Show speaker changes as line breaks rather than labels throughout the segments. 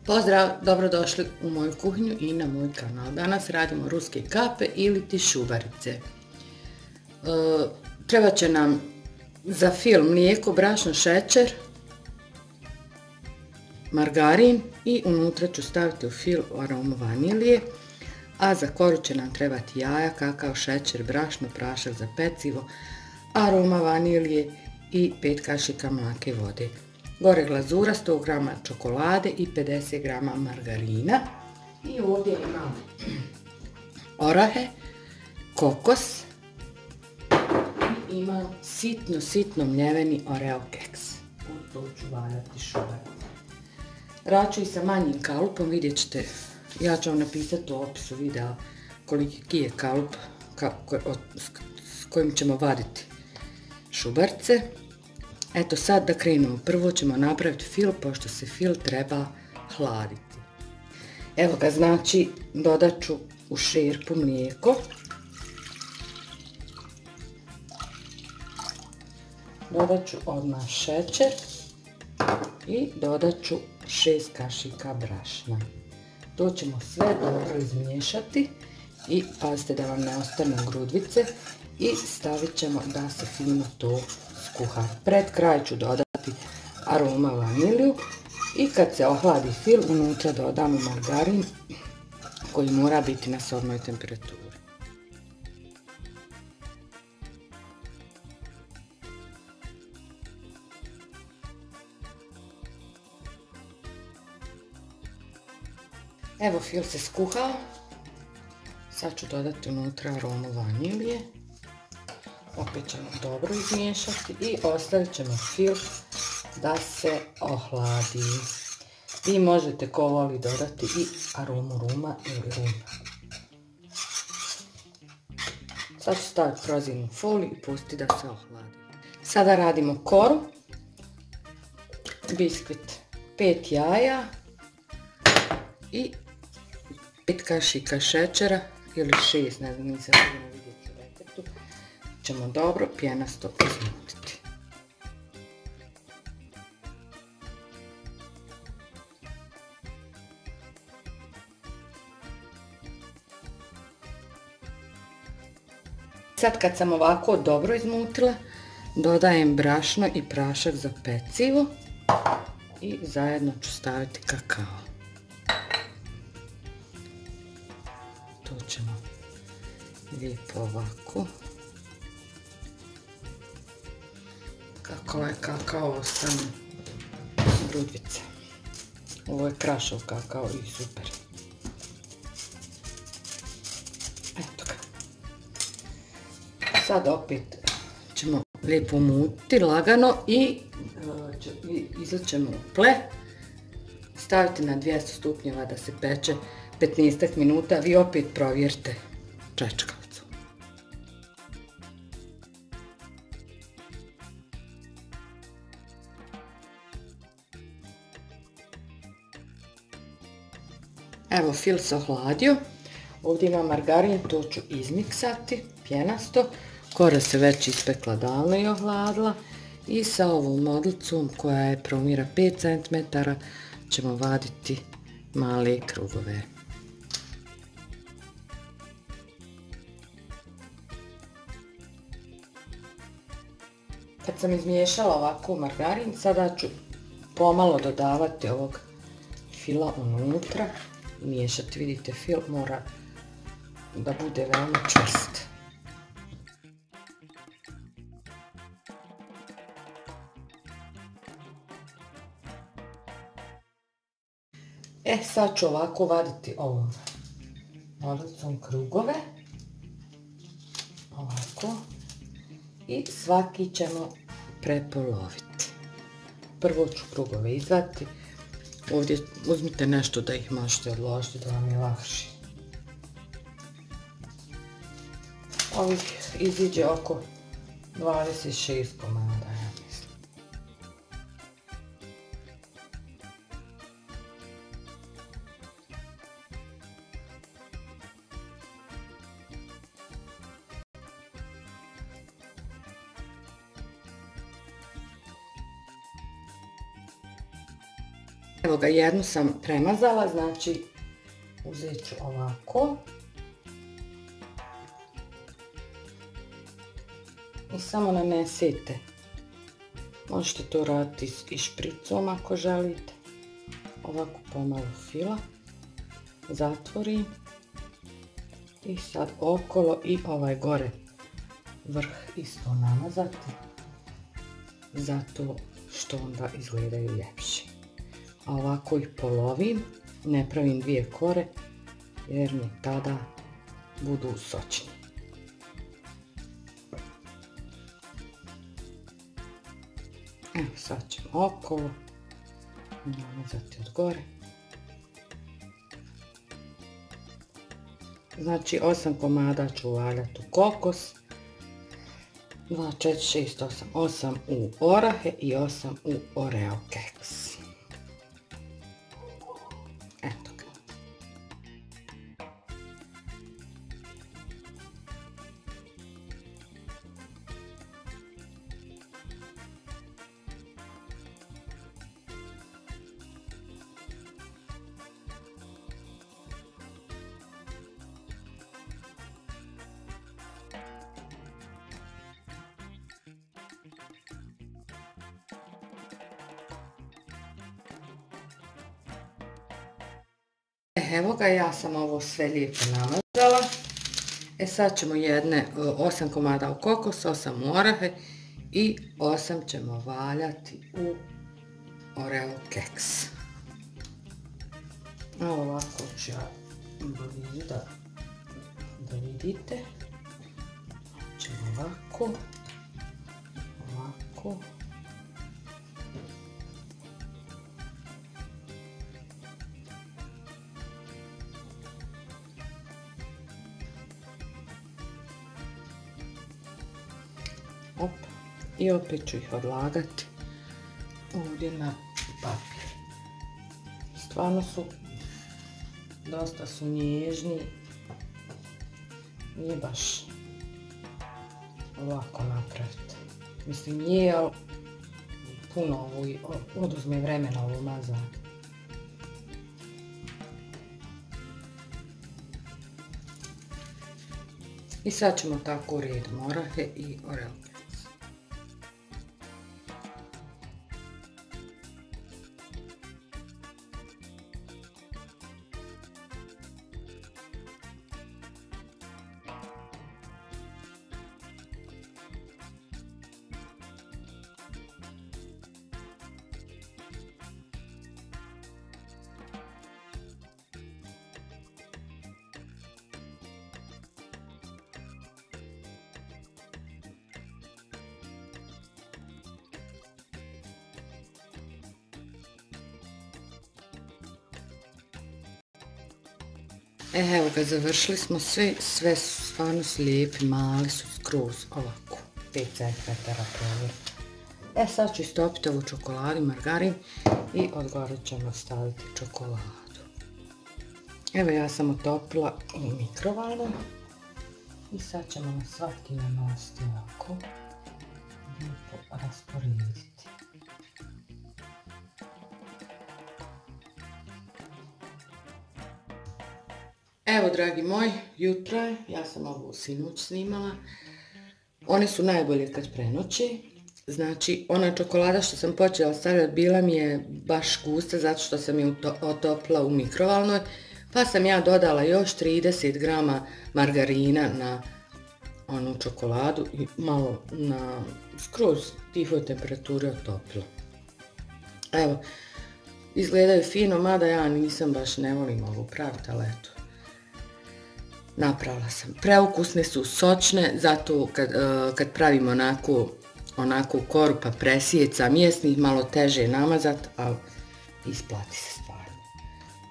Pozdrav, dobrodošli u moju kuhinju i na moj kanal. Danas radimo ruske kape ili ti šubarice. Trebat će nam za fil mlijeko, brašno, šećer, margarin i unutra ću staviti u fil aromu vanilije, a za koru će nam trebati jaja, kakao, šećer, brašno, prašak za pecivo, aroma vanilije i 5 kašika mlake vode. Gore glazura, 100 g čokolade i 50 g margarina. I ovdje imam orahe, kokos i imam sitno mljeveni oreo keks. U to ću valjati šubarice. Radit ću i sa manjim kalupom, vidjet ćete, ja ću vam napisati u opisu videa koliki je kalup s kojim ćemo vaditi šubarice. Eto sad da krenemo, prvo ćemo napraviti fil, pošto se fil treba hladiti. Evo ga, znači dodat ću u šerpu mlijeko. Dodat ću odmah šećer i dodat ću 6 kašika brašna. To ćemo sve dobro izmiješati i pazite da vam ne ostane grudvice i stavit ćemo da se fino to skuha. Pred kraj ću dodati aroma vaniliju i kad se ohladi fil unutra dodamo margarin koji mora biti na sobnoj temperaturi. Evo fil se skuhao, sad ću dodati unutra aromu vanilije. Opet ćemo dobro izmiješati i ostavit ćemo fil da se ohladi. Vi možete ko voli dodati i aromu ruma ili rum. Sad ću staviti prozirnu foliju i pustiti da se ohladi. Sada radimo koru. Biskvit 5 jaja i 5 kašika šećera ili 6, ne znam, nisam sigurno vidjeti u receptu. Ćemo dobro pjenasto izmutiti. Sad kad sam ovako dobro izmutila, dodajem brašno i prašak za pecivo i zajedno ću staviti kakao. To ćemo lijepo ovako. Kako je kakao ostane grudvice. Ovo je krašov kakao i super. Eto ga. Sad opet ćemo lijepo umutiti lagano i izlit ćemo u ple. Staviti na 200 stupnjeva da se peče 15 minuta. Vi opet provjerite čečkalicu. Evo fil se ohladio. Ovdje imam margarin, to ću izmiksati pjenasto. Kora se već ispekla davno i ohladila. I sa ovom modlicom koja je promjera 5 cm ćemo vaditi male krugove. Kad sam izmiješala ovako margarin, sada ću pomalo dodavati ovog fila unutra. Miješati, vidite, fil mora da bude veoma čvrst. Sad ću ovako vaditi ovom modlicom krugove. Ovako. I svaki ćemo prepoloviti. Prvo ću krugove izvaditi. Ovdje uzmite nešto da ih možete odložiti da vam je lakše. Ovih iziđe oko 26 komada, ja mislim. Evo ga, jednu sam premazala, znači uzet ću ovako. I samo nanesete. Možete to raditi i špricom ako želite. Ovako pomalo fila. Zatvorim. I sad okolo i ovaj gore vrh isto namazati. Zato što onda izgledaju ljepše. A ovako ih polovim. Ne pravim dvije kore jer mi tada budu sočni. Evo sad ćemo okolo namazati od gore. Znači 8 komada ću uvaljati u kokos. 2, 4, 6, 8. 8 u orahe i 8 u oreo keks. Eto ga. Evo ga, ja sam ovo sve lijepo namazala. Sad ćemo 8 komada u kokos, 8 u orahe i 8 ćemo valjati u oreo keks. Evo ovako ću ja blizu da vidite. Ćemo ovako. I opet ću ih odlagati ovdje na papir. Stvarno su, dosta su nježni, nije baš lako napraviti. Mislim je, ali puno oduzme vremena ovo mazati. I sad ćemo tako urediti orahe i oreo keks. Evo ga, završili smo sve su stvarno su lijepi, mali su skroz ovako, 5 cm provjer. Sad ću istopiti ovu čokoladu i margarin i odgore ćemo staviti čokoladu. Evo ja sam otopila u mikrovalnu i sad ćemo na svaki nanositi ovako, lijepo rasporediti. Evo dragi moji, jutro je, ja sam ovo sinoć snimala. One su najbolje kad prenoći. Znači, ona čokolada što sam počela stavljati bila mi je baš gusta zato što sam je otopila u mikrovalnoj. Pa sam ja dodala još 30 grama margarina na onu čokoladu i malo na skroz tihoj temperaturi otopila. Evo, izgledaju fino, mada ja nisam baš, ne volim ovo praviti, ali eto. Napravila sam. Preukusne su, sočne, zato kad pravimo onako koru pa presijeca mjesnih, malo teže namazat, ali isplati se stvarno.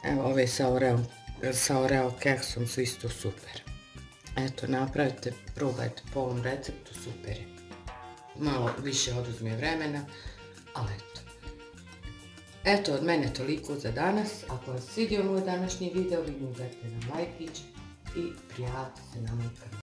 Evo ove sa oreo keksom su isto super. Eto, napravite, probajte po ovom receptu, super je. Malo više oduzme vremena, ali eto. Eto, od mene toliko za danas. Ako vas svidio moj današnji video, vi mi dajte na lajkić i prijavite se na moj kanal.